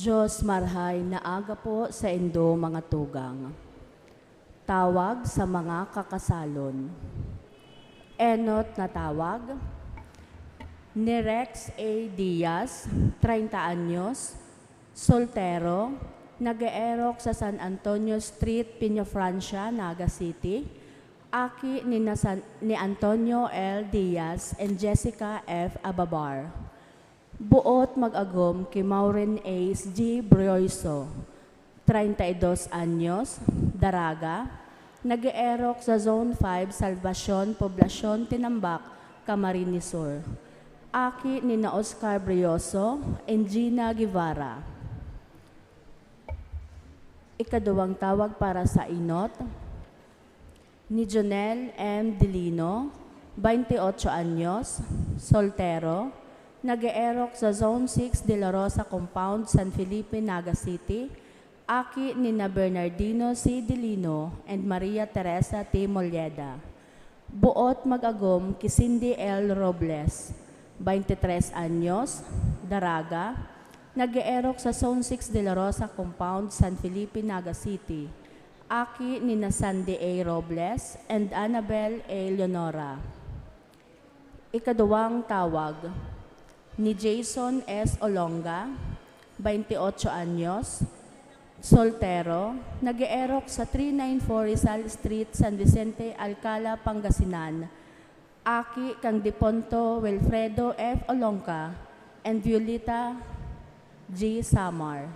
Diyos marhay na aga po sa indo mga tugang. Tawag sa mga kakasalon. Enot na tawag. Ni Rex A. Diaz, 30 anyos, soltero, nag-eerok sa San Antonio Street, Piña Francia, Naga City. Aki ni Antonio L. Diaz and Jessica F. Ababar. Buot mag-agom kay Maureen Ace G. Brioiso, 32 anyos, Daraga, nag-eerok sa Zone 5, Salvacion, Poblasyon, Tinambak, Camarines Sur. Aki ni na Oscar Brioso and Gina Guevara. Ikaduwang tawag para sa inot, ni Jonel M. Dilino, 28 anyos, soltero, nag-eerok sa Zone 6 De La Rosa Compound, San Felipe, Naga City. Aki ni na Bernardino C. Dilino and Maria Teresa T. Molleda. Buot mag-agom kay Cindy L. Robles, 23 anyos, Daraga, nag-eerok sa Zone 6 De La Rosa Compound, San Felipe, Naga City. Aki ni na Sandy A. Robles and Annabel A. Leonora. Ikaduwang tawag, ni Jason S. Olonga, 28 anyos, soltero, nag-eerok sa 394 Rizal Street, San Vicente, Alcala, Pangasinan. Aki kang Diponto Wilfredo F. Olonga and Violeta G. Samar.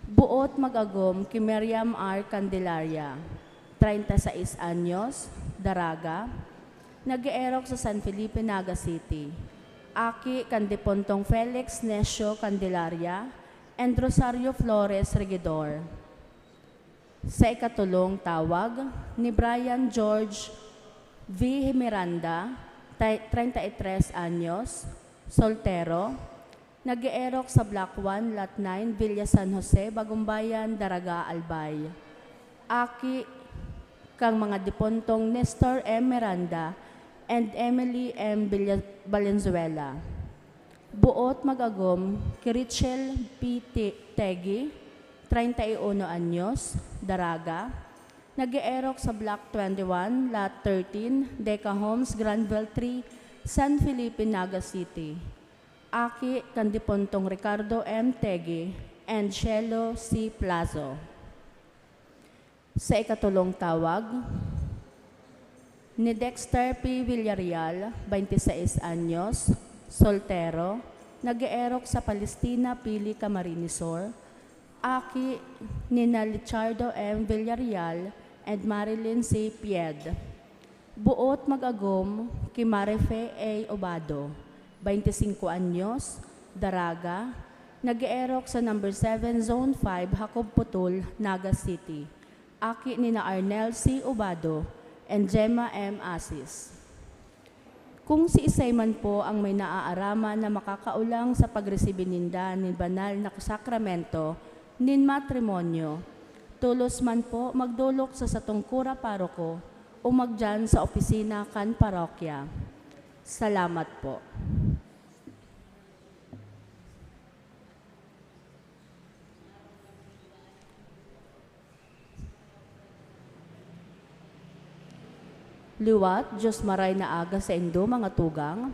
Buot mag-agom kay Miriam R. Candelaria, 36 anyos, Daraga, nag-eerok sa San Felipe, Naga City. Aki kang Dipontong Felix Necio Candelaria and Rosario Flores Regidor. Sa ikatulong tawag, ni Brian George V. Miranda, 33 anyos, soltero, nag-eerok sa Block 1, Lot 9, Villa San Jose, Bagumbayan, Daraga, Albay. Aki kang mga Dipontong Nestor M. Miranda and Emily M. Valenzuela. Buot mag-agom kay Richel P. Tegi, 31 anyos, Daraga, nag-eerok sa Block 21, Lot 13, Deca Homes, Granville 3, San Felipe, Naga City. Aki kang Dipontong Ricardo M. Tegi and Shelo C. Plazo. Sa ikatulong tawag, ni Dexter P. Villarreal, 26 anyos, soltero, nag-eerok sa Palestina, Pili, Camarines Sur. Aki ni na Lichardo M. Villarreal and Marilyn C. Pied. Buot mag-agom kay Marife A. Obado, 25 anyos, Daraga, nag-eerok sa number 7 Zone 5, Hakob Putol, Naga City. Aki ni na Arnel C. Obado and Gemma M. Asis. Kung si isay man po ang may naaarama na makakaulang sa pagresibi ninda ni banal na sakramento nin matrimonyo, tulos man po magdulok sa satungkura paroko o magdyan sa opisina kan parokya. Salamat po. Liwat, Diyos maray na aga sa indo mga tugang,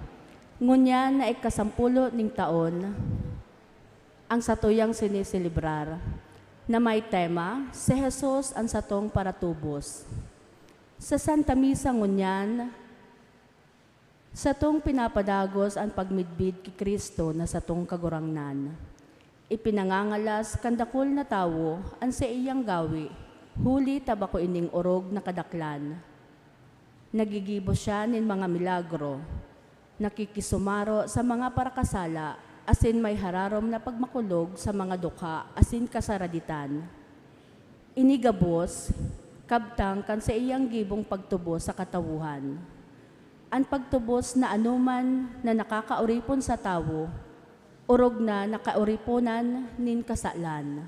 ngunyan na ikasampulo ning taon, ang satuyang sinisilibrar, na may tema, si Jesus ang satong paratubos. Sa Santa Misa ngunyan, satong pinapadagos ang pagmidbid ki Kristo na satong kagurangnan. Ipinangangalas kandakol na tawo ang sa iyang gawi, huli tabako ining orog na kadaklan. Nagigibo siya nin mga milagro, nakikisumaro sa mga parakasala, asin may hararom na pagmakulog sa mga dukha, asin kasaraditan. Inigabos, kabtang kan sa iyang gibong pagtubos sa katawuhan. Ang pagtubos na anuman na nakakauripon sa tawo, urog na nakauriponan nin kasalan.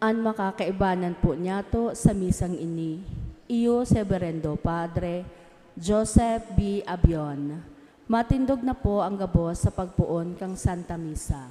An makakaibanan po niya to sa misang ini. Iyo Severendo Padre, Joseph B. Abion. Matindog na po ang gabos sa pagpuon kang Santa Misa.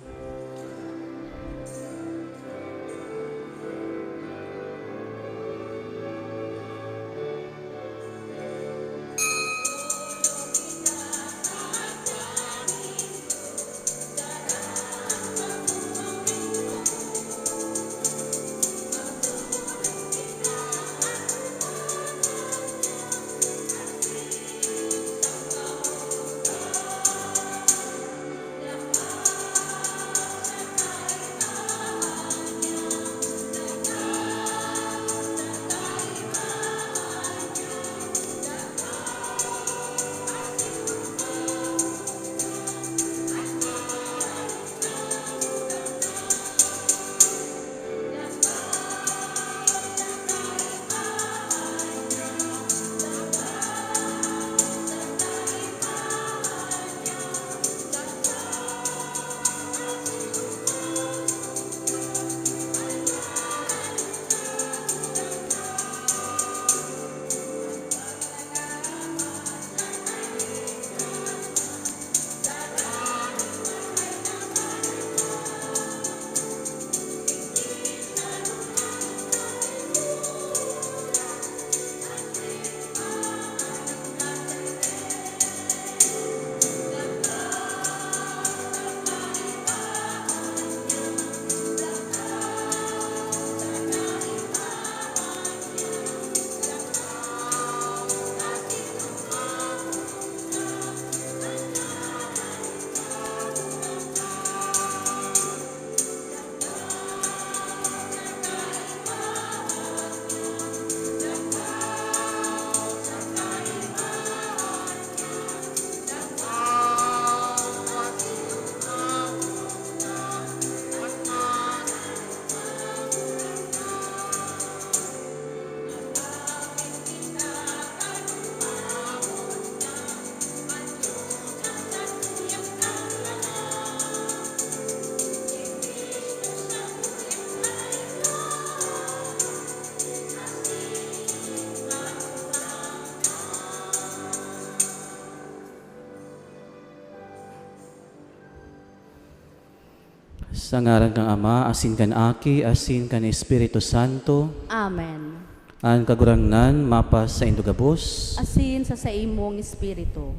Sa ngaran kang Ama, asin kan Aki, asin kan Espiritu Santo, Amen. ang kagurangnan, mapas sa indugabos, Asin sa imong espiritu.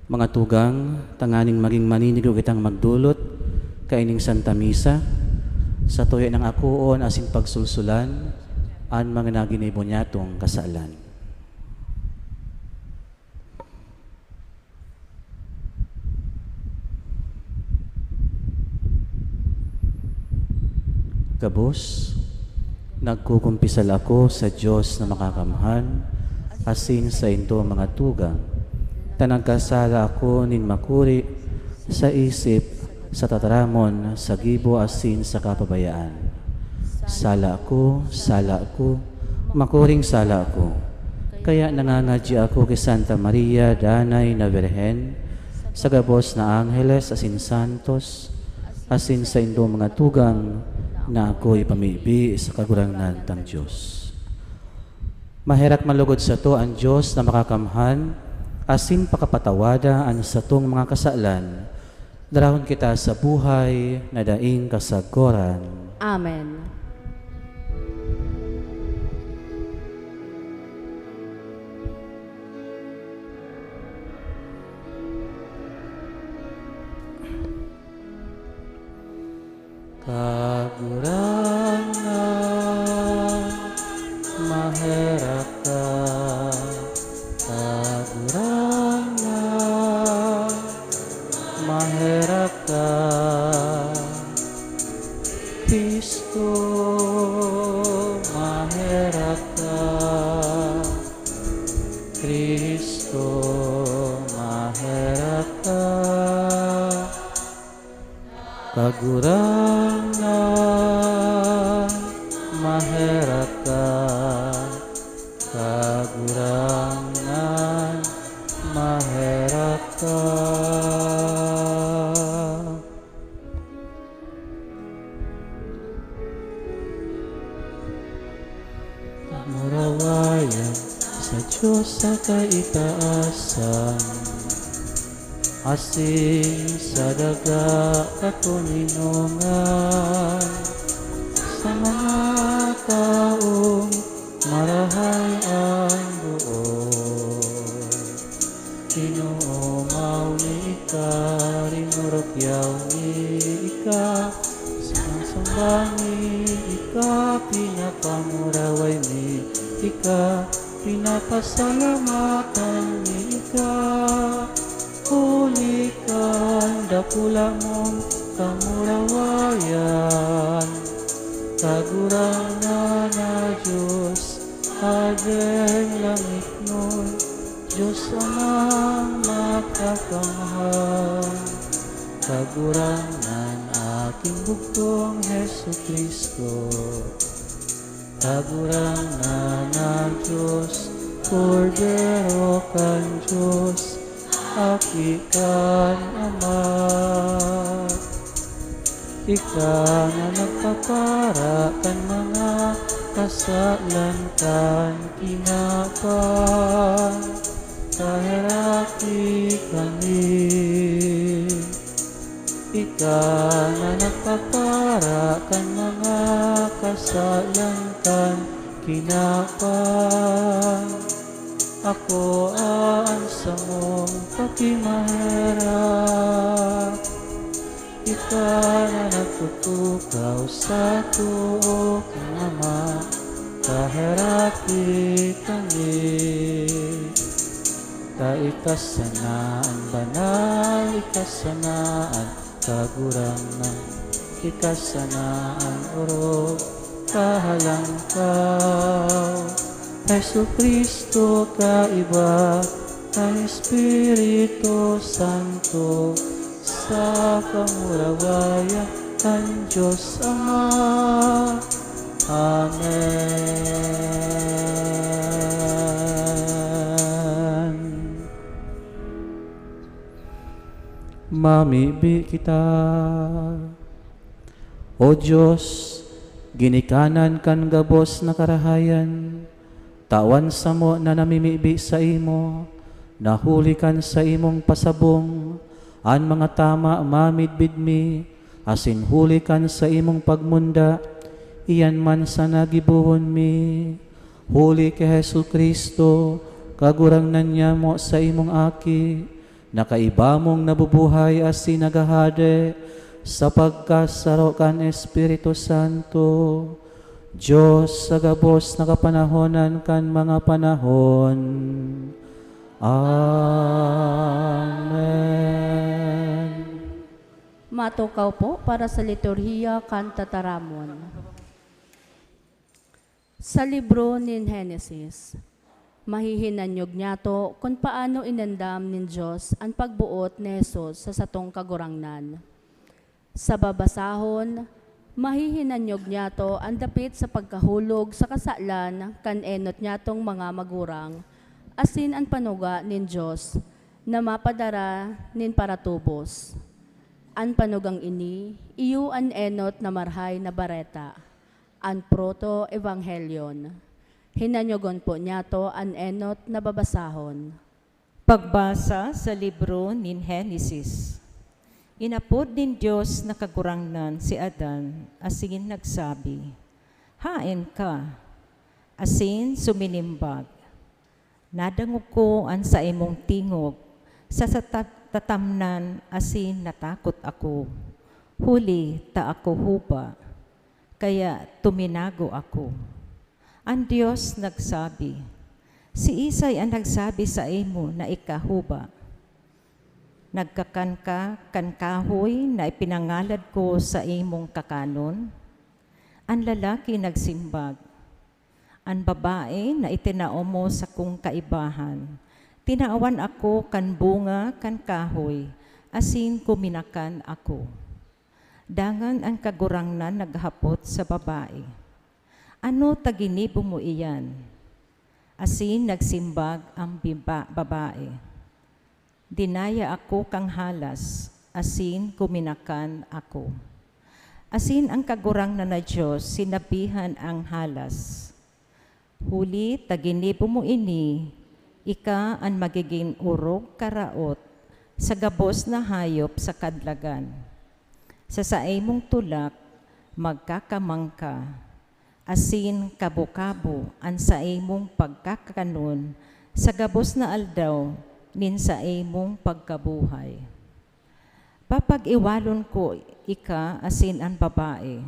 mga tugang, tanganing maging maninigo kitang magdulot, kaining Santa Misa, sa tuyo ng akuon, asin pagsulsulan, ang mga naginibo niyatong kasalan. Kabos, nagkukumpisal ako sa Diyos na makakamhan, asin sa into mga tugang. Tanagkasala ako nin makuri sa isip, sa tataramon, sa gibo asin sa kapabayaan. Sala ako, makuring sala ako. Kaya nangangadya ako kay Santa Maria, Danay na Birhen, sa gabos na Angeles asin Santos, asin sa into mga tugang, na ako'y pamibi sa kagurangan ng Diyos. Maherak malugod sa to ang Diyos na makakamhan, asin pakapatawada ang sa tong mga kasalan, darahon kita sa buhay na daing kasagoran. Amen. Kagurangan, maherak ka. Kagurangan, maherak ka. Kristo, maherak ka. Kristo, maherak ka. Kagurangan, maherak ka. Kagurangan, maherak ka. Diyos sa kaitaasan, asin sa daga katuninungan, sa mga taong marahay ang buod. Tinuomaw ni ika, rinurokyaw ni ika, sinasambang ni ika, pinapamuraway ni ika, pinapasalamatan ni ika. Hulikan dakula mong kamurawayan, kagurangan na Diyos, adeng langit nun, Diyos amang makakamahal. Kagurangan aking bugtong Hesu Kristo, kagurangan na Diyos, Kordero kan Diyos, aki kan Ama. Ika na nagpapara kan mga kasalan kan kinapan, kahiraki kami. Ika na nagpapara kan mga kasalan kan kinapan, ako aansa mong pakimahirap. Ika na nagtutukaw sa tuo kang Ama, kahiraki kami. Kaikasanaan banal, ikasanaan kagurangan, ikasanaan oro, kahalangkaw. Hesu Kristo kaiba, ang Espiritu Santo, sa kamurawayan kan Diyos Ama. Amen. Mamibi kita. O Diyos, ginikanan kan gabos na karahayan, tawan sa mo na namimibi sa imo, nahulikan sa imong pasabong, an mga tama mamidbidmi, asin hulikan sa imong pagmunda, iyan man sa nagibuhon mi. Huli kay Hesu Kristo, kagurangnan niya mo sa imong aki, nakaiba mong nabubuhay asin nagahade, sa pagkasaro kan Espiritu Santo, Diyos sa gabos na kapanahonan kan mga panahon. Amen. Matukaw po para sa liturhiya kanta taramon. Sa libro ni Genesis, mahihinanyog niya to kung paano inandam nin Diyos ang pagbuot ni Jesus sa satong kagurangnan. Sa babasahon, mahihinanyog niya to ang dapit sa pagkahulog sa kasalan kan enot niya tong mga magurang, asin ang panuga nin Diyos na mapadara nin paratubos. An panugang ini, iyo an enot na marhay na bareta, an proto-evanghelion. Hinanyogon po niya to an enot na babasahon. Pagbasa sa libro ni Genesis. Inapod din Diyos na kagurangnan si Adan, asin nagsabi, hain ka, asin suminimbag. Nadangog ko an sa imong tingog, sa tatamnan asin natakot ako. Huli ta ako huba, kaya tuminago ako. Ang Diyos nagsabi, si Isay ang nagsabi sa imo na ikahuba. Nagkakan ka kankahoy na ipinangalad ko sa imong kakanon. Ang lalaki nagsimbag, ang babae na itinao mo sa kong kaibahan. Tinaawan ako kan bunga kan kahoy, asin kuminakan ako. Dangan ang kagurangnan naghapot sa babae, ano taginibo mo iyan? Asin nagsimbag ang babae, dinaya ako kang halas, asin kuminakan ako. Asin ang kagurangnan na Diyos, sinabihan ang halas, huli taginibo mo ini, Ika ang magiging urog karaot sa gabos na hayop sa kadlagan. Sa saimong tulak, magkakamangka, asin kabo-kabo ang saimong pagkakanon sa gabos na aldaw nin saimong pagkabuhay. Papag-iwalon ko ika asin ang babae,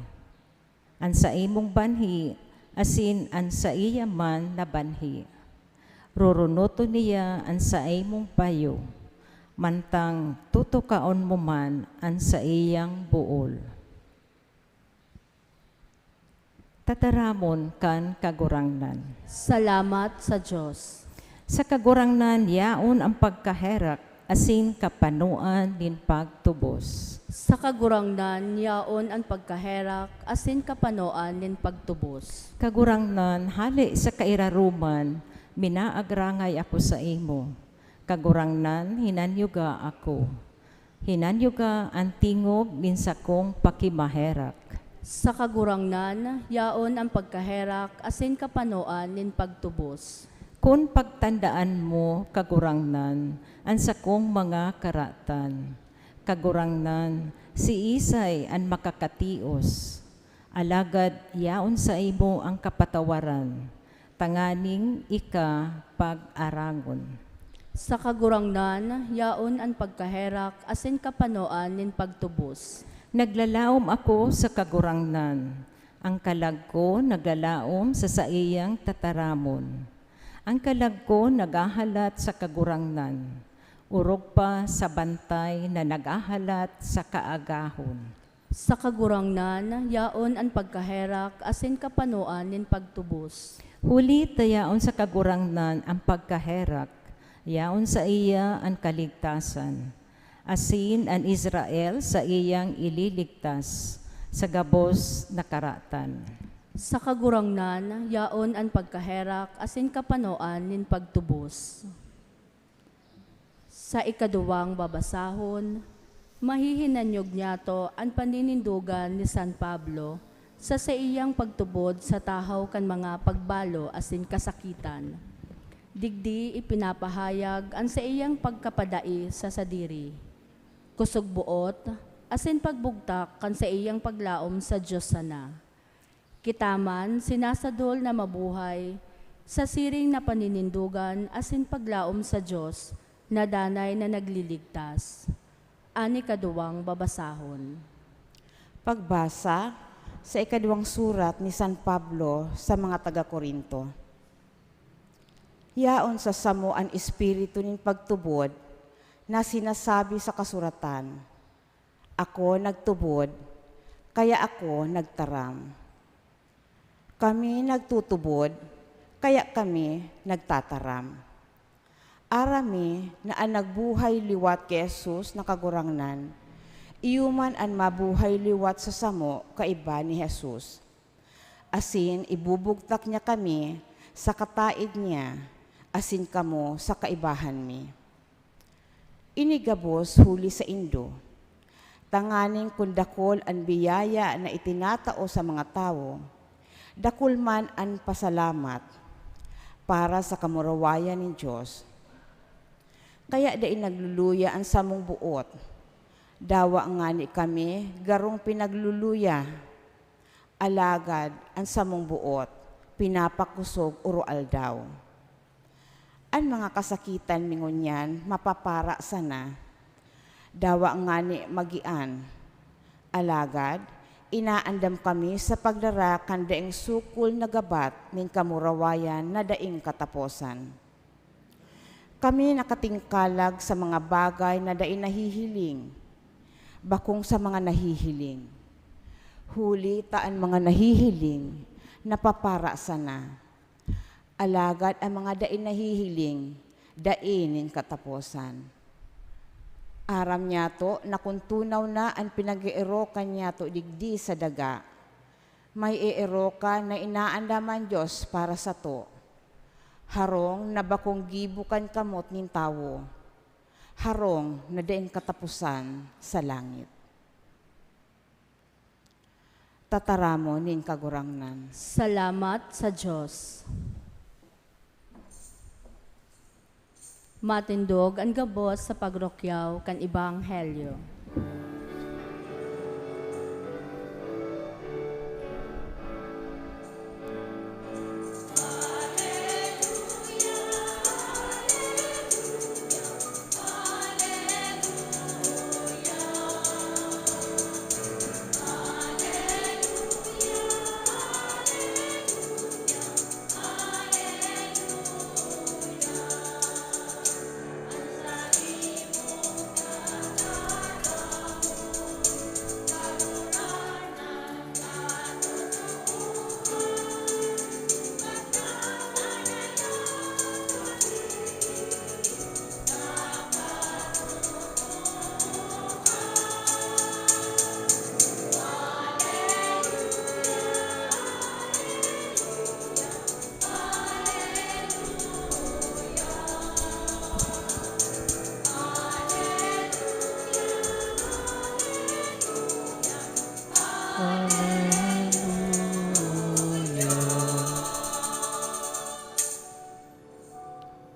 ang saimong banhi asin ang sa iya man na banhi. Rurunoto niya ang saimong payo, mantang tutukaon mo man ang sa iyang buol. Tataramon kan kagurangnan. Salamat sa Diyos. Sa kagurangnan, yaon ang pagkaherak, asin kapanuan din pagtubos. Sa kagurangnan, yaon ang pagkaherak, asin kapanoan nin pagtubos. Kagurangnan, hali sa kairaruman, minaagrangay ako sa imo. Kagurangnan, hinanyuga ako. Hinanyuga ang tingog din sa kong pakimaherak. Sa kagurangnan, yaon ang pagkaherak, asin kapanoan nin pagtubos. Kung pagtandaan mo, kagurangnan, ang sa kong mga karatan. Kagurangnan, si Isay ang makakatios. Alagad, yaon sa imo ang kapatawaran. Tanganing ika pag-arangon. Sa kagurangnan, yaon ang pagkaherak, asin kapanoan nin pagtubos. Naglalaom ako sa kagurangnan. Ang kalag ko naglalaom sa saiyang tataramon. Ang kalag ko nagahalat sa kagurangnan. Urog pa sa bantay na nagahalat sa kaagahon. Sa kagurangnan, yaon ang pagkaherak, asin kapanoan nin pagtubos. Huli tayaon sa kagurangnan ang pagkaherak. Yaon sa iya ang kaligtasan. Asin ang Israel sa iyang ililigtas sa gabos na karatan. Sa kagurangnan, yaon ang pagkaherak, asin kapanoan nin pagtubos. Sa ikaduwang babasahon, mahihinanyog niya to ang paninindugan ni San Pablo sa iyang pagtubod sa tahaw kan mga pagbalo asin kasakitan. Digdi ipinapahayag ang sa iyang pagkapadai sa sadiri. Kusog buot, asin pagbugtak kan sa iyang paglaom sa Diyos sana. Kitaman, sinasadol na mabuhay, sa siring na paninindugan, asin paglaom sa Diyos, na danay na nagliligtas. Ani kaduwang babasahon. Pagbasa sa ikaduwang surat ni San Pablo sa mga taga-Korinto. Yaon sa samo ang espiritu nin pagtubod na sinasabi sa kasuratan, ako nagtubod, kaya ako nagtaram. Kami nagtutubod, kaya kami nagtataram. Arami na ang nagbuhay liwat kay Jesus na kagurangnan, iyuman ang mabuhay liwat sa samo kaiba ni Jesus. Asin ibubugtak niya kami sa kataid niya, asin kamo sa kaibahan mi. Inigabos huli sa Indo, tanganing kundakol ang biyaya na itinatao sa mga tao, dakul man ang pasalamat para sa kamurawayan ni Diyos. Kaya daing nagluluya ang samong buot, dawa nga ni kami garong pinagluluya, alagad ang samong buot, pinapakusog urual daw. Ang mga kasakitan mingon yan, mapapara sana, dawa nga ni magian, alagad, inaandam kami sa pagdarakan daing sukul na gabat ning kamurawayan na daing kataposan. Kami nakatingkalag sa mga bagay na daing nahihiling, bakong sa mga nahihiling. Huli taan mga nahihiling, napapara sana. Alagad ang mga daing nahihiling, daing ning kataposan. Aram niya to na kung tunaw na ang pinag-iirokan niya to digdi sa daga, may iiroka na inaandaman Diyos para sa to. Harong na bakong gibukan kamot nin tawo, harong na daing katapusan sa langit. Tataramo nin kagurangnan. Salamat sa Diyos. Matindog ang gabos sa pagrokyaw kan Ebanghelyo.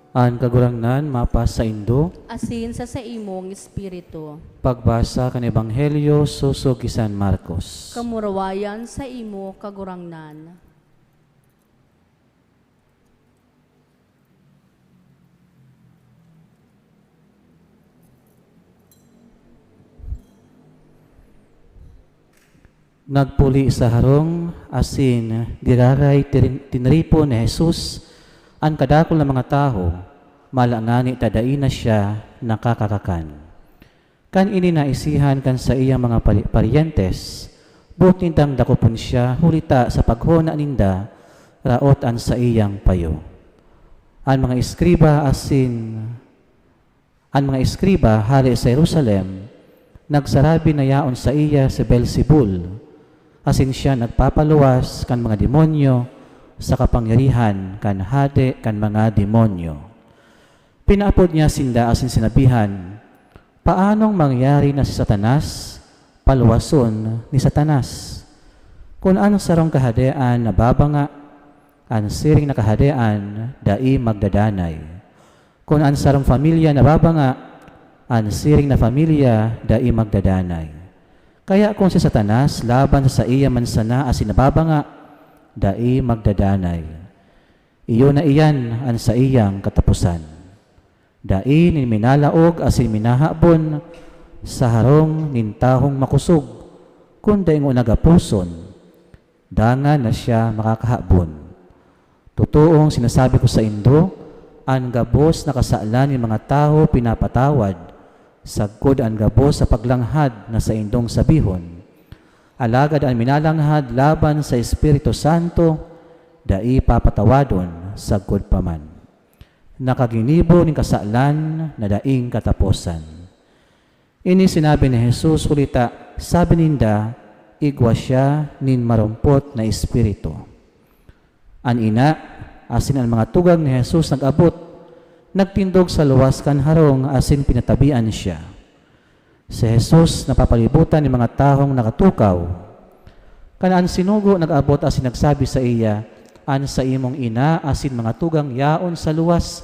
An kagurangnan mapas sa Indo, Asin sa imong espiritu. pagbasa kan Ebanghelyo susog kay San Marcos. Kamurawayan sa imo kagurangnan. Nagpuli sa harong, asin diraray tinripo ni Jesus, ang kadakol ng mga tao, malangani tadai na siya nakakakakan. Kan ini naisihan kan sa iyang mga paryentes, buti nindang dakopon siya hulita sa paghona ninda, raot an sa iyang payo. Ang mga iskriba hali sa Jerusalem, nagsarabi na yaon sa iya si Beelzebul, asin siya nagpapaluwas kan mga demonyo sa kapangyarihan kan hade kan mga demonyo. Pinaapod niya sinda asin sinabihan, paanong mangyari na si Satanas, paluwason ni Satanas? Kung anong sarong kahadean na babanga, ang siring na kahadean, dai magdadanay. Kung ang sarong familia na babanga, ang siring na familia, dai magdadanay. Kaya kung si Satanas laban sa iya mansana asin nababanga, dai magdadanay. Iyo na iyan ang sa iyang katapusan. Dai ni minalaog asin minahabon sa harong nintahong makusog, kung daing unagapuson, dangan na siya makakahabon. Totoong sinasabi ko sa Indo, ang gabos na kasaalan ng mga tao pinapatawad, sagkod ang gabos sa paglanghad na sa indong sabihon. Alagad ang minalanghad laban sa Espiritu Santo, dai papatawadon sagkod paman. Nakaginibo ng kasaalan na daing katapusan. Ini sinabi ni Jesus kulita, sabi ninda, igwa siya nin marumpot na espiritu. An ina, asin ang mga tugang ni Jesus nag-abot, nagtindog sa luwas kan harong asin pinatabian siya. Si Jesus napapalibutan ng mga tahong nakatukaw. Kanaan sinugo nag-abot asin nagsabi sa iya, an sa imong ina asin mga tugang yaon sa luwas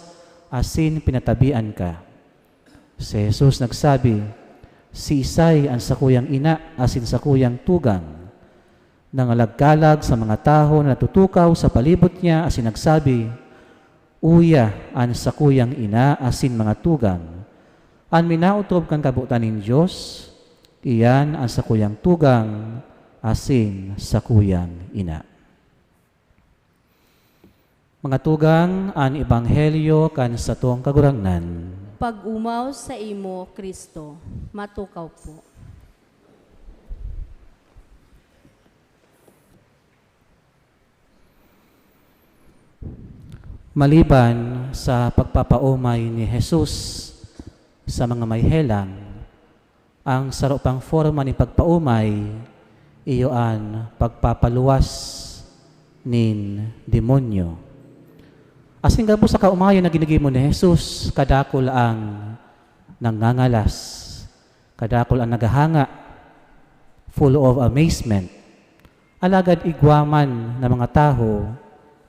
asin pinatabian ka. Si Jesus nagsabi, si Isay ang sakuyang ina asin sakuyang tugang. Nangalagkalag sa mga taho na natutukaw sa palibot niya asin nagsabi, uya an sakuyang ina asin mga tugang. An minautob kang kabutan ng Diyos, iyan ang sakuyang tugang asin sakuyang ina. Mga tugang, an ebanghelyo kan sa tuong kagurangnan. Pag-umaw sa imo, Kristo, matukaw po. Maliban sa pagpapaumay ni Jesus sa mga may helang, ang sarupang forma ni pagpaumay, iyoan pagpapaluwas nin demonyo. Asin gabo sa kaumayan na ginigimo ni Jesus, kadakol ang nangangalas, kadakol ang nagahanga, full of amazement. Alagad igwaman ng mga taho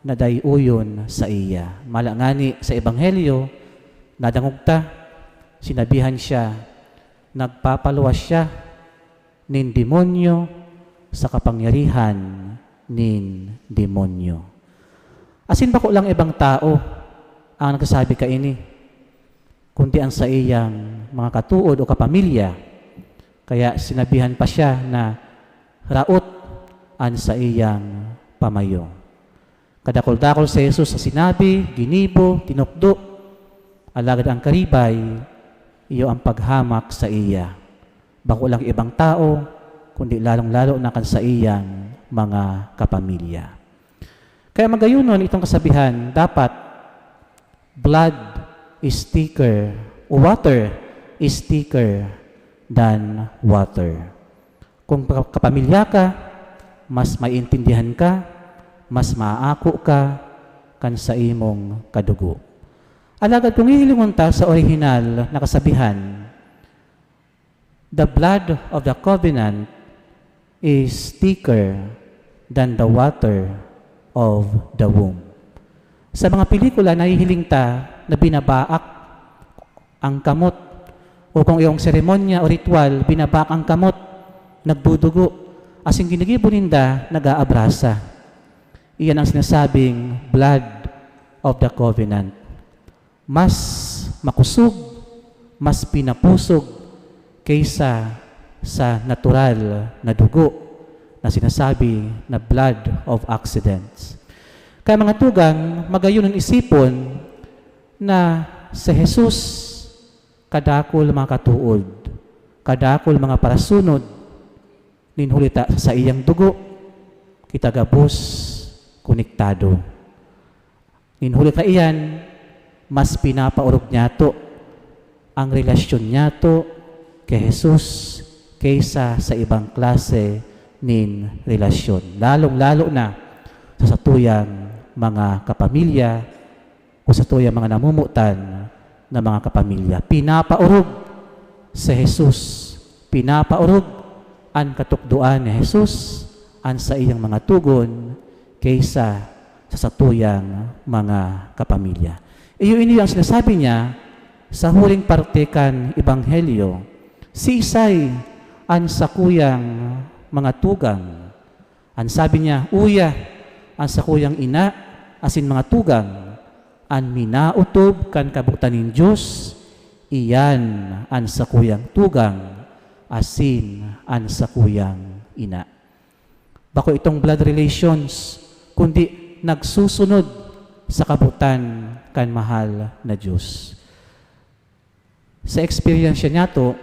na dayuyon sa iya. Malangani sa Ebanghelyo, Nadangog ta, sinabihan siya, nagpapaluwas siya nin demonyo sa kapangyarihan nin demonyo. Asin bako lang ibang tao ang nagsasabi ka ini, kundi ang sa iyang mga katuod o kapamilya. Kaya sinabihan pa siya na raot an sa iyang pamayo. Kadakol-dakol sa Jesus sa sinabi, ginibo, tinukdo, alagad ang karibay, iyo ang paghamak sa iya. Bako lang ibang tao, kundi lalong-lalo na kan sa iyang mga kapamilya. Kaya magayunon itong kasabihan, dapat blood is thicker, o water is thicker than water. Kung kapamilya ka, mas maiintindihan ka, mas maaako ka kan sa imong kadugo. Alagad kung ihilingon ta sa original na kasabihan, the blood of the covenant is thicker than the water of the womb. Sa mga pelikula, nahihiling ta na binabaak ang kamot, o kung iyong seremonya o ritual, binabaak ang kamot, nagdudugo, asing ginigibo ninda, nag-aabrasa. Iyan ang sinasabing blood of the covenant. Mas makusog, mas pinapusog kaysa sa natural na dugo na sinasabi na blood of accidents. Kaya mga tugang, magayon ang isipon na sa Jesus, kadakol mga katuod, kadakol mga parasunod, ninhulita sa iyang dugo, kita gabos, konektado. Ninhulit na iyan, mas pinapaurog niya to ang relasyon niya to kay Jesus kaysa sa ibang klase nin relasyon. Lalong-lalo na sa satuyang mga kapamilya o sa tuyang mga namumutan na mga kapamilya. Pinapaurog sa Jesus. Pinapaurog ang katukduan ni Jesus an sa iyang mga tugon kaysa sa satuyang mga kapamilya. Iyo ang sinasabi niya sa huling parte kan Ebanghelyo. Si Isay an sa kuyang mga tugang. An sabi niya, uya an sa kuyang ina asin mga tugang an minautob kan kabutan nin Diyos, iyan an sa kuyang tugang asin an sa kuyang ina. Bako itong blood relations, kundi nagsusunod sa kabutan kan mahal na Diyos. Sa experience niya to,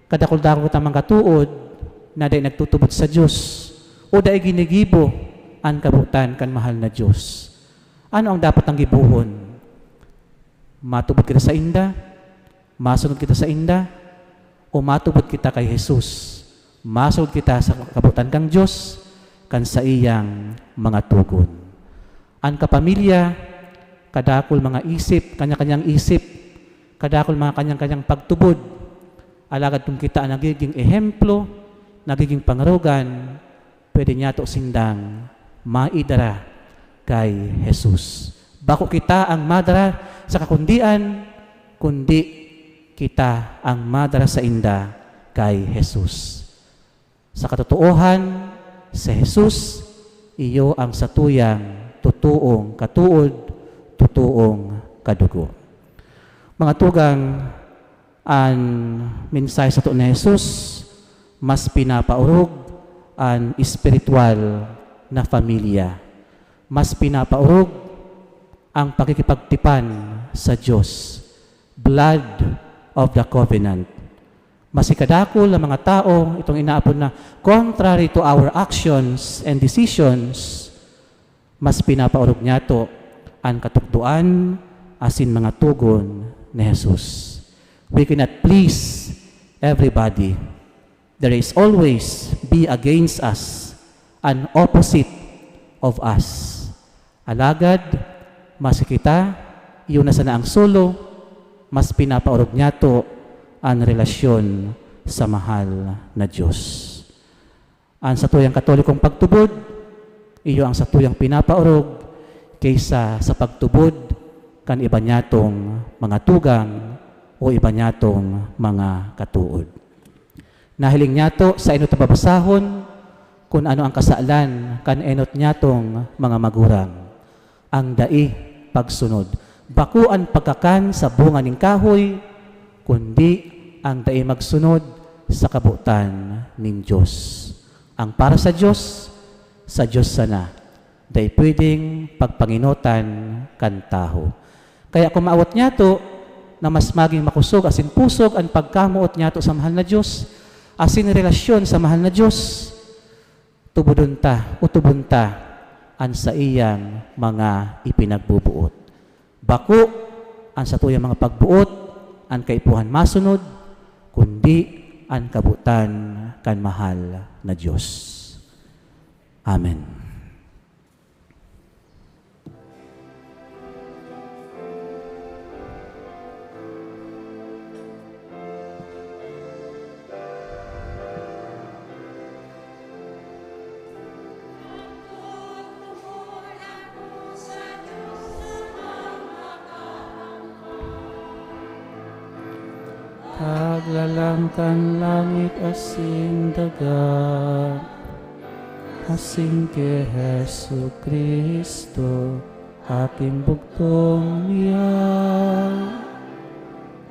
kadakol-dakol tamang katuod na day nagtutubot sa Diyos o day ginigibo ang kabutan kan mahal na Diyos. Ano ang dapat ang gibuhon? Matubot kita sa inda, masunod kita sa inda, o matubot kita kay Jesus. Masunod kita sa kabutan kang Diyos, kan sa iyang mga tugon. Ang kapamilya, kadakol mga isip, kanya-kanyang isip, kadakol mga kanyang-kanyang pagtubod, alagad kung kita ang nagiging ehemplo, nagiging pangarugan, pwede niya to sindang maidara kay Jesus. Bako kita ang madara sa kakundian, kundi kita ang madara sa inda kay Jesus. Sa katotohan, sa Jesus, iyo ang satuyang tutuong katuod, tutuong kadugo. Mga tugang, ang minsay sa tuon ni Jesus, mas pinapaurog ang espiritual na pamilya. Mas pinapaurog ang pakikipagtipan sa Diyos. Blood of the covenant. Mas ikadakol ang mga tao, itong inaapon na contrary to our actions and decisions, mas pinapaurog niya to ang katukduan asin mga tugon ni Jesus. We cannot please everybody. There is always be against us, an opposite of us. Alagad, mas kita, iyon na sana ang solo, mas pinapaurog niya to ang relasyon sa mahal na Diyos. Ang satuyang katolikong pagtubod, iyo ang satuyang pinapaurog kaysa sa pagtubod kan iba niyatong mga tugang o iba niyatong mga katuod. Nahiling niyato sa inot babasahon kung ano ang kasalan kan enot niyatong mga magurang. Ang dai pagsunod. Bakuan pagkakan sa bunga ning kahoy, kundi ang dai magsunod sa kabutan ning Diyos. Ang para sa Diyos sana. Dai pwedeng pagpanginotan kan taho. Kaya kung maawat niya to, na mas maging makusog, asin pusog, ang pagkamuot niya to sa mahal na Diyos, asin relasyon sa mahal na Diyos, tubon ta, an sa iyang mga ipinagbubuot. Bako, an sa tuyang mga pagbuot, an kaipuhan masunod, kundi an kabutan kan mahal na Diyos. Amen. Paglalangkan langit asing dagat, asing ke Hesu Kristo, ating bugtong niya,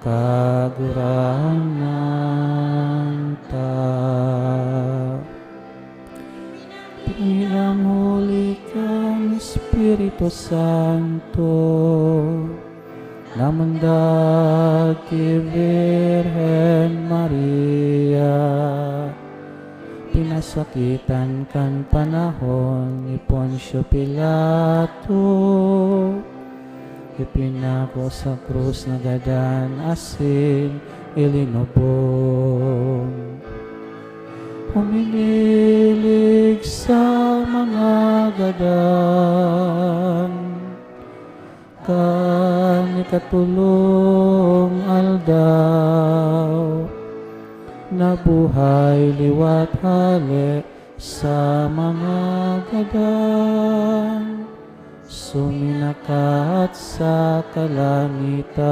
kagurangan ta. Pinamuli kang Espiritu Santo, namundag kay Virgen Maria, pinasakitan kan panahon ni Poncio Pilato, ipinako sa krus na gadan asin ilinubong. Huminilig sa mga gadan, kan ikatulong aldaw, nabuhay liwat hali sa mga gadan, suminakat sa kalangitan.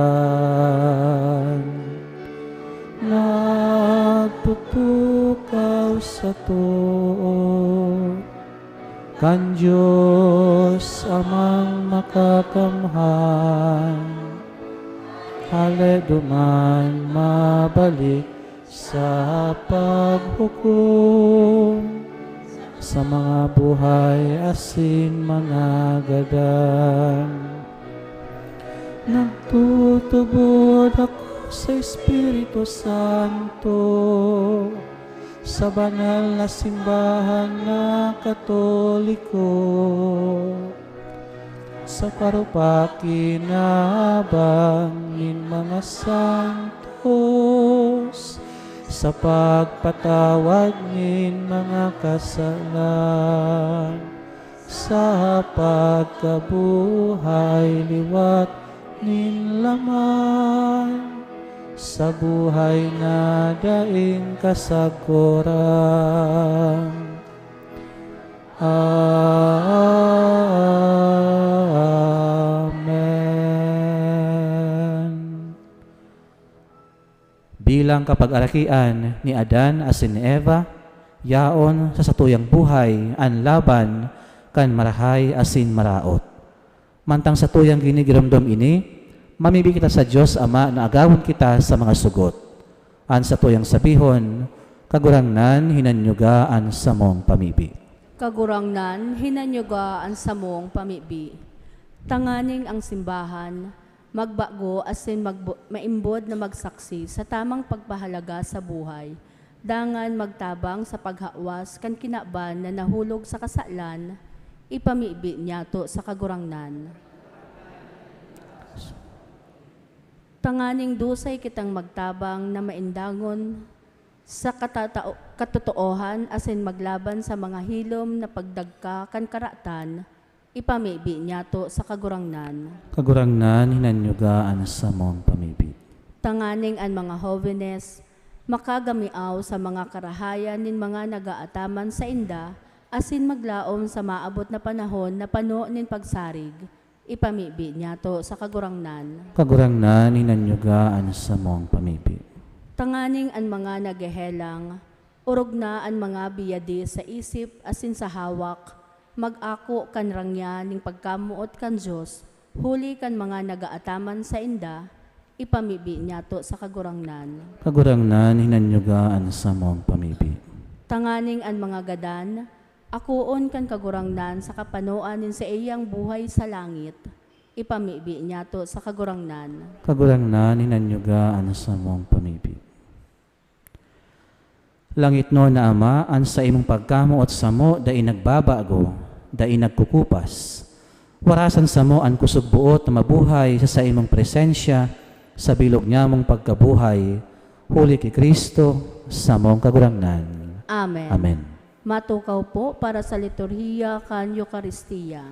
Nagtutukaw sa tuo, kan Diyos amang makakamhan, hale duman mabalik sa paghukom, sa mga buhay asin mga gadan. Nagtutubod ako sa Espiritu Santo, sa banal na simbahan na Katoliko, sa parupaki na bangin mga santos, sa pagpatawad nin mga kasalan, sa pagkabuhay liwat nin laman, sa buhay na daing kasaguran. Amen. Bilang kapag-arakian ni Adan asin ni Eva, yaon sa satuyang buhay ang laban kan marahay asin maraot. Mantang satuyang ginigiramdam ini, mamibig kita sa Diyos Ama na agawon kita sa mga sugot. An sa tuyang sabihon, kagurangnan hinanyugaan sa mong pamibi. Kagurangnan, hinanyuga ang samong pamibi. Tanganing ang simbahan, magbago asin maimbod na magsaksi sa tamang pagpahalaga sa buhay. Dangan magtabang sa paghawas kan kinaban na nahulog sa kasalan, ipamibi niya to sa kagurangnan. Tanganing dusay kitang magtabang na maindangon sa katotoohan asin maglaban sa mga hilom na pagdagka kan karatan, ipamibi niya to sa kagurangnan. Kagurangnan hinanyugaan sa mong pamibi. Tanganing ang mga hovenes, makagamiaw sa mga karahayan nin mga nagaataman sa inda, asin maglaom sa maabot na panahon na pano nin pagsarig, ipamibi niya to sa kagurangnan. Kagurangnan, hinanyugaan sa mong pamibi. Tanganing an mga nagahelang, urog na an mga biyadi sa isip asin sa hawak, mag-ako kan rangya ning pagkamuot kan Diyos, huli kan mga nagaataman sa inda, ipamibi niya to sa kagurangnan. Kagurangnan, hinanyugaan sa mong pamibi. Tanganing an mga gadan, akuon kan kagurangnan sa kapanoan nin sa iyang buhay sa langit, ipamibi niya to sa kagurangnan. Kagurangnan, hinanyugaan sa mong pamibi. Langit no na Ama, an sa imong pagkamuot sa mo, dai nagbabago, dai nagkukupas. Warasan sa mo an kusog buot na mabuhay sa imong presensya, sa bilog niya mong pagkabuhay, huli kay Kristo, sa mong kagurangnan. Amen. Amen. Matukaw po para sa liturhiya kan Eucharistia.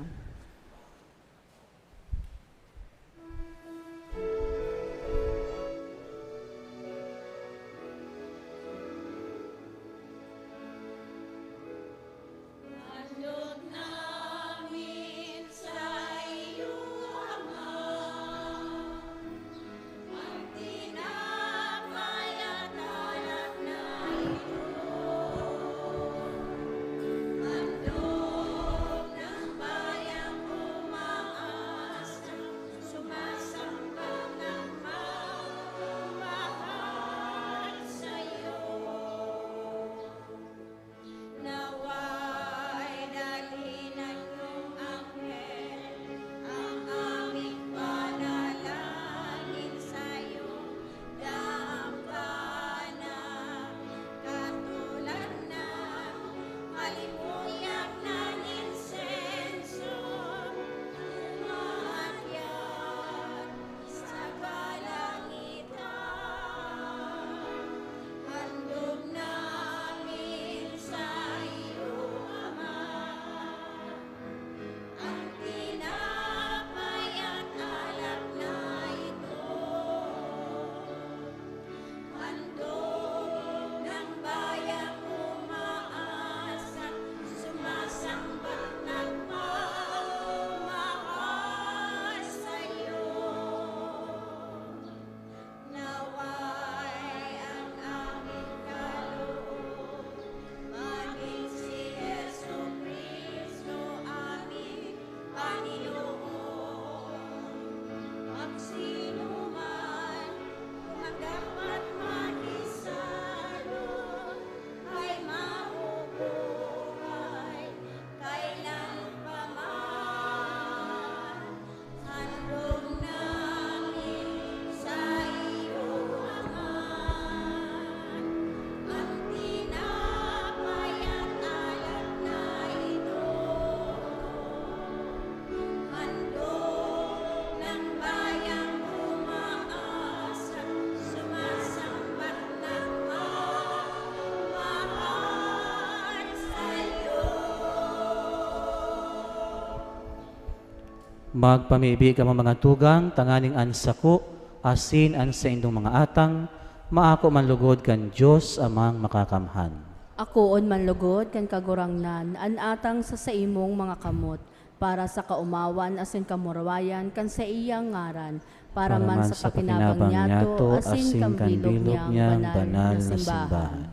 Magpamibi ka mga tugang, tanganing ansako, asin an sa indong mga atang, maako man lugod kan Diyos amang makakamhan. Akuon man lugod kan kagurangnan, an atang sa imong mga kamot, para sa kaumawan asin kamurawayan kan sa iyang ngaran, para man sa pakinabang niyato, asin kan bilog niyang banal na simbahan.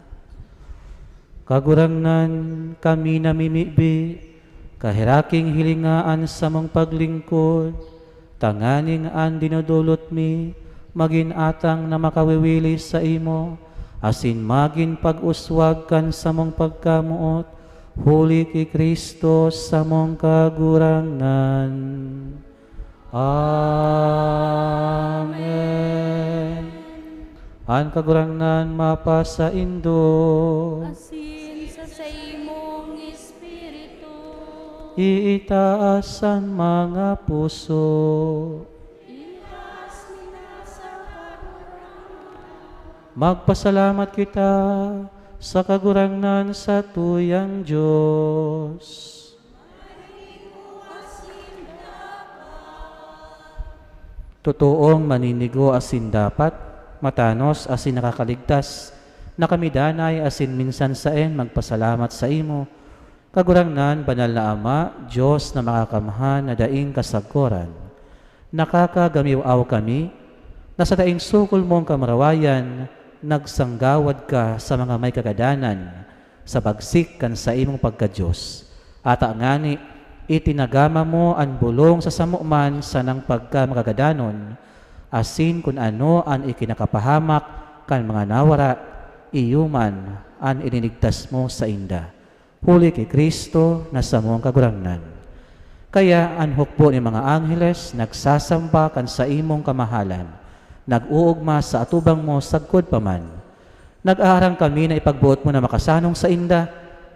Kagurangnan kami namimibi, kahiraking hilingaan sa mong paglingkod, tanganing an dinudulot mi, magin atang na makawiwili sa imo, asin magin pag-uswag kan sa mong pagkamuot, huli ki Kristo sa mong kagurangnan. Amen. An kagurangnan mapasa indo, Asin sa imong espiritu, iitaasan mga puso. ihas nila sa Magpasalamat kita sa kagurangnan sa tuyang Diyos. Totoong maninigo asin dapat, matanos asin nakakaligtas, na kami danay asin minsan saen magpasalamat sa imo, Kagurangnan, banal na Ama, Diyos na makakamhan na daing kasagkoran, nakakagamiwaw kami, na sa daing sukol mong kamarawayan, nagsanggawad ka sa mga may kagadanan, sa bagsik kan sa imong pagka-Diyos. At ngani, itinagama mo ang bulong sa samuman sa nang pagka-makagadanon, asin kun ano ang ikinakapahamak kan mga nawara, iyuman ang ininigtas mo sa inda. Huli kay Kristo na sa mong kagurangnan. Kaya ang hukbo ni mga angheles nagsasamba kan sa imong kamahalan, nag-uugma sa atubang mo sagkod paman. Nag-aarang kami na ipagbuot mo na makasanong sa inda,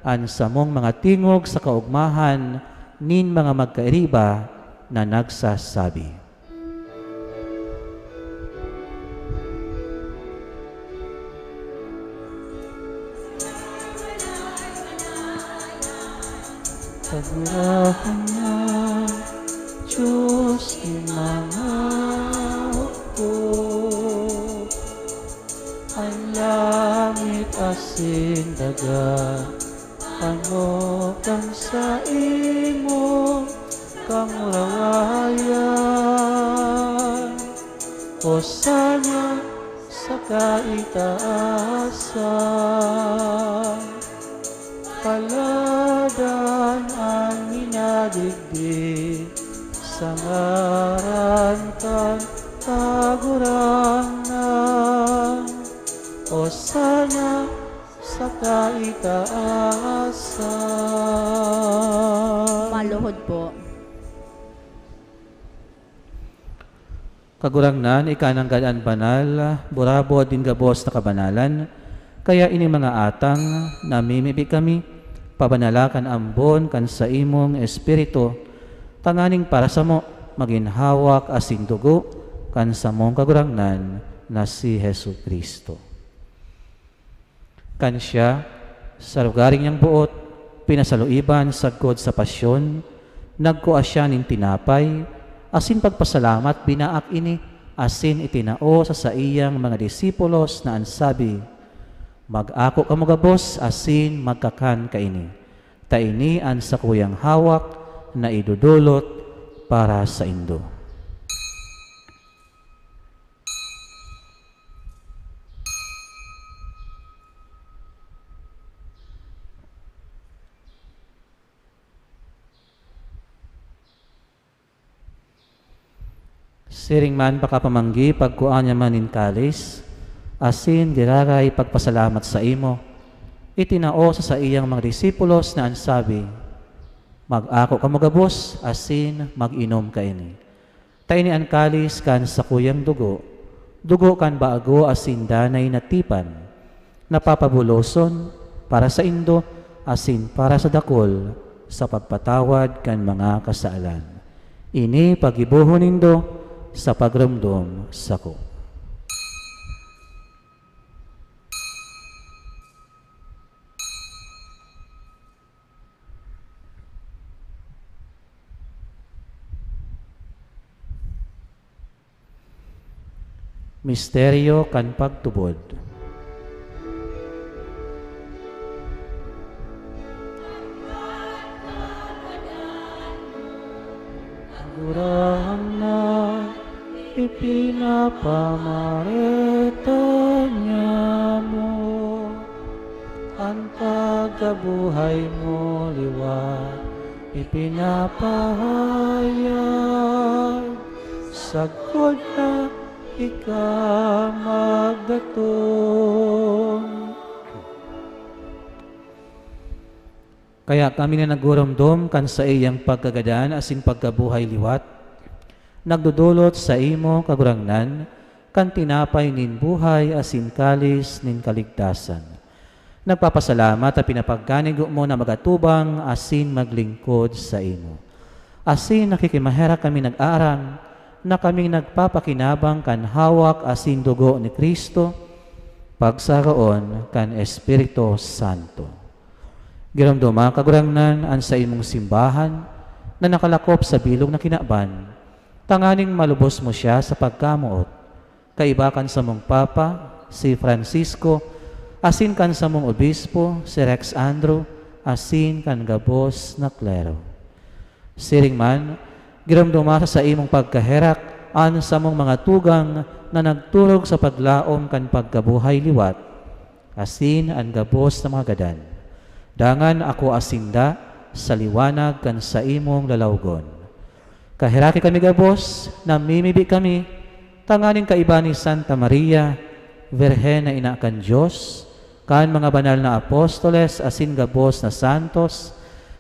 an sa mong mga tingog sa kaugmahan, nin mga magkairiba na nagsasabi. Kagurahan na, Diyos ni mga hukbo, ang langit asin daga, panokan sa imo kang rawayan. Hosana sa kaitaasan, paladan ang minadigdig sa ngaran kan kagurangnan. Hosana sa kaitaasan. Maluhod po. Kagurangnan, ikananggalan banal, burabo din gabos na kabanalan, kaya ini mga atang namimibig kami, pabanalakan ambon kan sa imong espiritu, tanganing para sa mo, maginhawak asin dugo, kan sa mong kagurangnan na si Hesu Kristo. Kan siya, sa lugaring niyang buot, pinasaluiban sagkod sa pasyon, nagkuha siya nin tinapay, asin pagpasalamat binaak ini, asin itinao sa iyang mga disipulos na ansabi, mag-ako ka magabos, asin magkakan ka ini. Taini an sa kuyang hawak na idudulot para sa indo. Siring man pakapamanggi pagkuan niya manin kalis, asin giraray pagpasalamat sa imo, itinao sa iyang mga disipulos na ansabi, mag-ako ka magabos, asin mag-inom ka ini. Taini an kalis kan sa kuyang dugo, dugo kan baago asin danay natipan, napapabuloson para sa indo, asin para sa dakol, sa pagpatawad kan mga kasaalan. Ini pagibuhon nindo, sa pagramdom sako. Misteryo kan pagtubod. Gurang na ipinapamarita niya mo, ang pagkabuhay mo liwat, ipinapahayag, sagkod na ikamagdaton. Kaya kami na nagurumdum kan sa iyang pagkagadaan asin pagkabuhay liwat, nagdudulot sa imo kagurangnan, kan tinapay nin buhay asin kalis nin kaligtasan. Nagpapasalamat at pinapagganigo mo na magatubang asin maglingkod sa imo. Asin nakikimahera kami nag-arang, na kaming nagpapakinabang kan hawak asin dugo ni Kristo, pagsaroon kan Espiritu Santo. Giramduma kagurangnan an sa imong simbahan, na nakalakop sa bilog na kinaban, tanganing malubos mo siya sa pagkamuot, kaibakan sa mong Papa, si Francisco, asin kan sa mong Obispo, si Rex Andrew, asin kan gabos na klero. Siring man, giramduma sa imong pagkaherak, an sa mong mga tugang na nagturog sa paglaom kan pagkabuhay liwat, asin an gabos na mga gadan. Dangan ako asinda sa liwanag kan sa imong lalawgon. Kahiraki kami gabos, namimibi kami, tanganing kaiba ni Santa Maria, Virhen na ina kan Diyos, kan mga banal na apostoles, asin gabos na santos,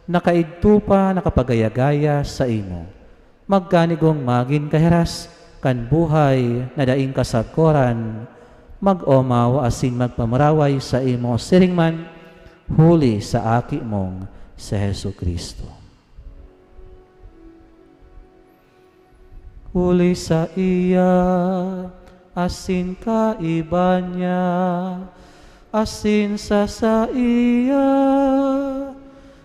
nakaidtupa, nakapagayagaya sa imo. Magkanigong magin kahiras, kan buhay na daing kasagkoran, mag-omaw asin magpamaraway sa imo siringman, huli sa aki mong si Hesu Kristo. Huli sa iya, asin kaiba niya, asin sa iya,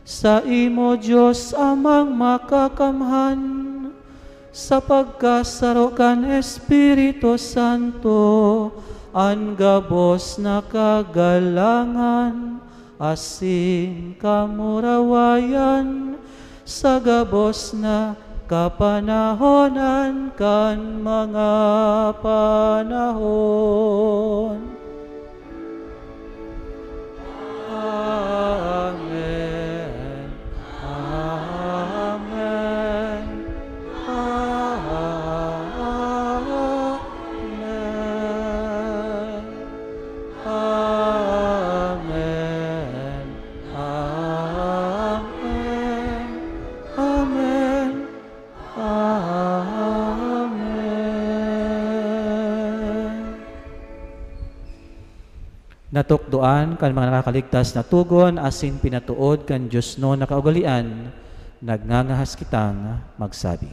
sa imo Diyos amang makakamhan, sa pagkasarokan Espiritu Santo, an gabos na kagalangan, asin kamurawayan, sa gabos na kapanahonan kan mga panahon. Amen. Amen. Amen. Amen. Amen. Amen. Amen. Natukdoan kan mga nakakaligtas na tugon, asin pinatuod kan Diyos no nakaugalian, nagnangahas kitang magsabi.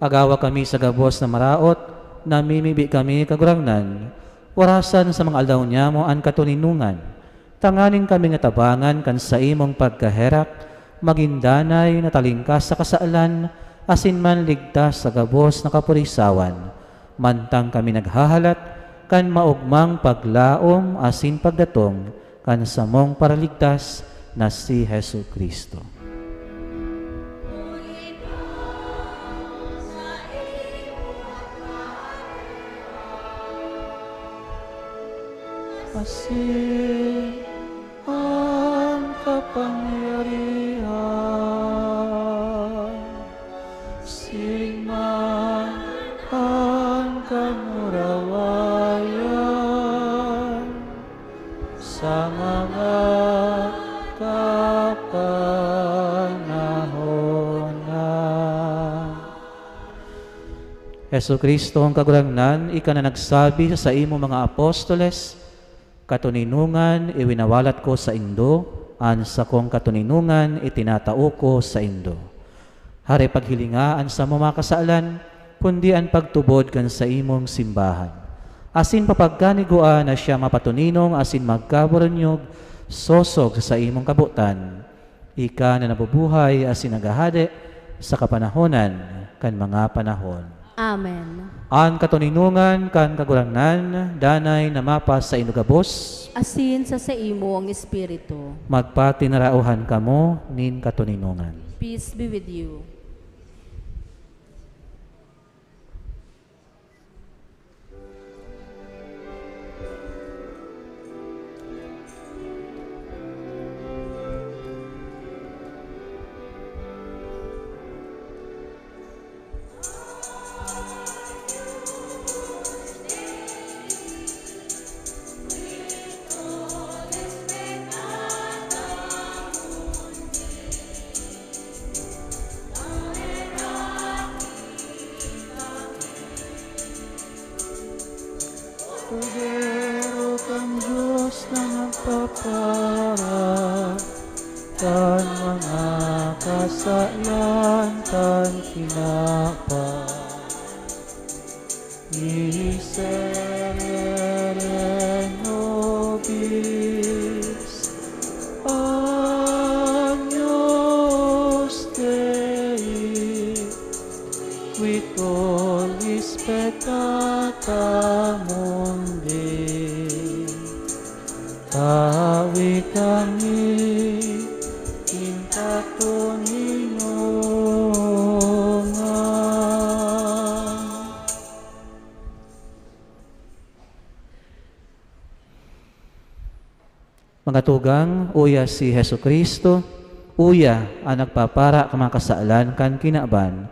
Agawa kami sa gabos na maraot, namimibi kami kagurangnan, warasan sa mga aldaw niya mo an katuninungan, tanganin kami nga tabangan kan sa imong pagkaherak, magindanay na talingkas sa kasaalan, asin man ligtas sa gabos na kapurisawan, mantang kami naghahalat, kan maugmang paglaom asin pagdatong, kan sa mong paraligtas na si Hesu Kristo. Asin ang kapangyarihan, siman ang kamurawayan, sa mga kapanahonan. Heso Kristo ang kagurangnan, ika na nagsabi sa imo mga apostoles, katuninungan iwinawalat ko sa indo, an sa kong katuninungan itinatao ko sa indo. Hari paghilingaan sa mga kasalan, kundi ang pagtubod kan sa imong simbahan. Asin papagkaniguan na siya mapatuninong asin magkaburanyog, sosog sa imong kabutan. Ika na nabubuhay asin nagahade sa kapanahonan kan mga panahon. Amen. Ang katuninungan kan kagurangnan, danay na mapas sa inugabos, Asin sa imo ang Espiritu. magpatinarauhan kamo nin katuninungan. Peace be with you. Kordero kang Diyos na nagpapara, tan mga kasalan tan kinapa. Miserere nobis, Agnus Dei, qui tollis peccata mundi. Tawi kami in katuninungan. Mga tugang, uya si Heso Kristo, uya ang nagpapara kamakasaalan kan kinaban,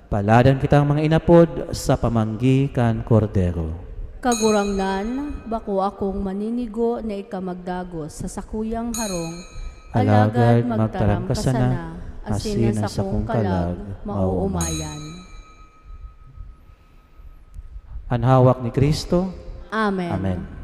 paladan kitang mga inapod sa pamanggi kan kordero. Kagurangnan, bako akong maninigo na ikamagdagos sa sakuyang harong, Alagad magtaram ka sana, asin sa sakong kalag, mauumayan. Ang hawak ni Kristo. Amen. Amen.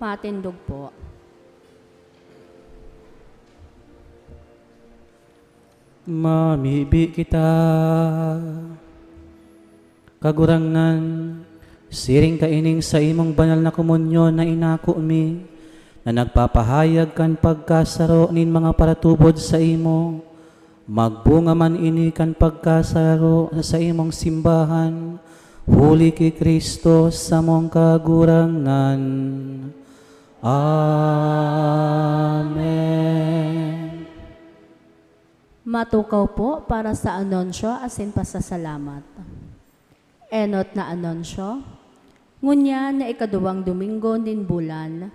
Matindog po. Mamibi kita, kagurangan, siring kaining sa imong banal na komunyon na inako mi, na nagpapahayag kan pagkasaro nin mga paratubod sa imo, magbunga man ini kan pagkasaro sa imong simbahan, huli ki Kristo sa mong kagurangan. Amen. Matukaw po para sa anunsyo asin pasasalamat. Enot na anunsyo, ngunya na ikaduwang Domingo nin bulan,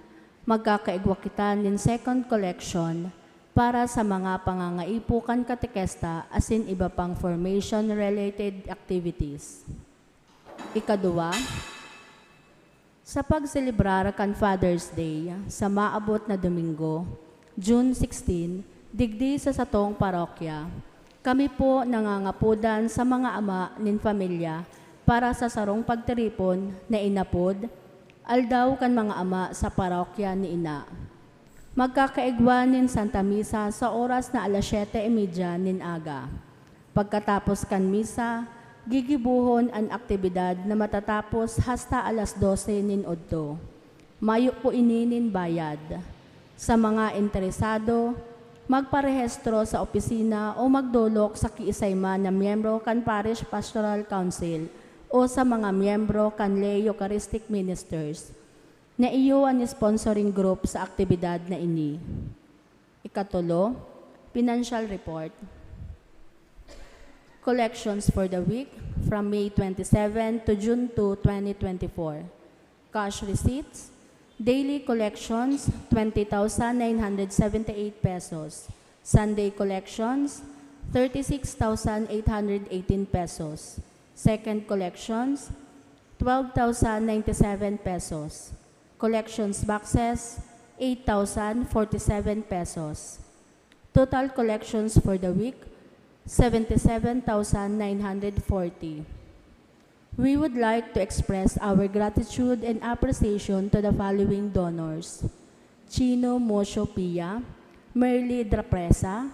magkakaigwa kita nin second collection para sa mga pangangaipukan katekesta asin iba pang formation-related activities. Ikaduwa, sa pagselebrar kan Father's Day sa maabot na Domingo, June 16, digdi sa satong parokya, kami po nangangapudan sa mga ama nin pamilya para sa sarong pagtiripon na inapod, aldaw kan mga ama sa parokya ni ina. Magkakaigwa nin Santa Misa sa oras na alas 7:30 nin aga. Pagkatapos kan misa, gigibuhon ang aktibidad na matatapos hasta alas 12 nin odto. Mayo po ini nin bayad. Sa mga interesado, magparehistro sa opisina o magdulok sa kiisayman na miyembro kan Parish Pastoral Council o sa mga miyembro kan Lay Eucharistic Ministers na iyo ang sponsoring group sa aktibidad na ini. Ikatulo, financial report. Collections for the week from May 27 to June 2, 2024. Cash receipts, daily collections, 20,978 pesos. Sunday collections, 36,818 pesos. Second collections, 12,097 pesos. Collections boxes, 8,047 pesos. Total collections for the week, 77,940. We would like to express our gratitude and appreciation to the following donors: Chino Mosho Pia, Merly Drapresa,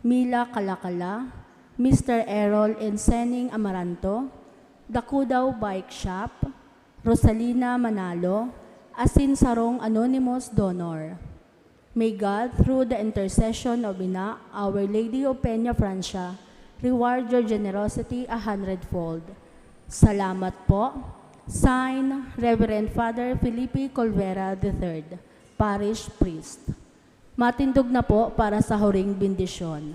Mila Kalakala, Mr. Errol Ensening Amaranto, Dakudaw Bike Shop, Rosalina Manalo, asin sarong anonymous donor. May God, through the intercession of Ina, Our Lady of Peña Francia, reward your generosity 100-fold. Salamat po. Sign, Reverend Father Felipe Colvera III, Parish Priest. Matindog na po para sa huring bendisyon.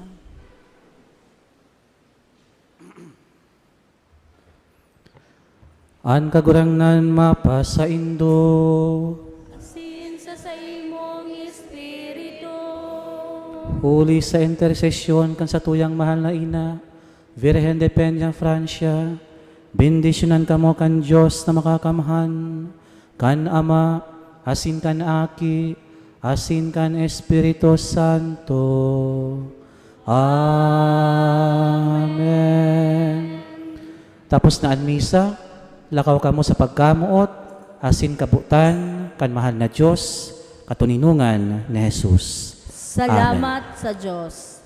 An kagurangan mapa sa Indo, Sinsa sa imong espiritu, huli sa intersesyon kan sa tuyang mahal na ina, Virgen de Peña Francia, bendisyonan kamo kan Diyos na makakamhan, kan Ama, asin kan Aki, asin kan Espiritu Santo. Amen. Tapos na ang misa, lakaw kamo sa pagkamuot, asin kabutan, kan mahal na Diyos, katuninungan ni Jesus. salamat sa Diyos.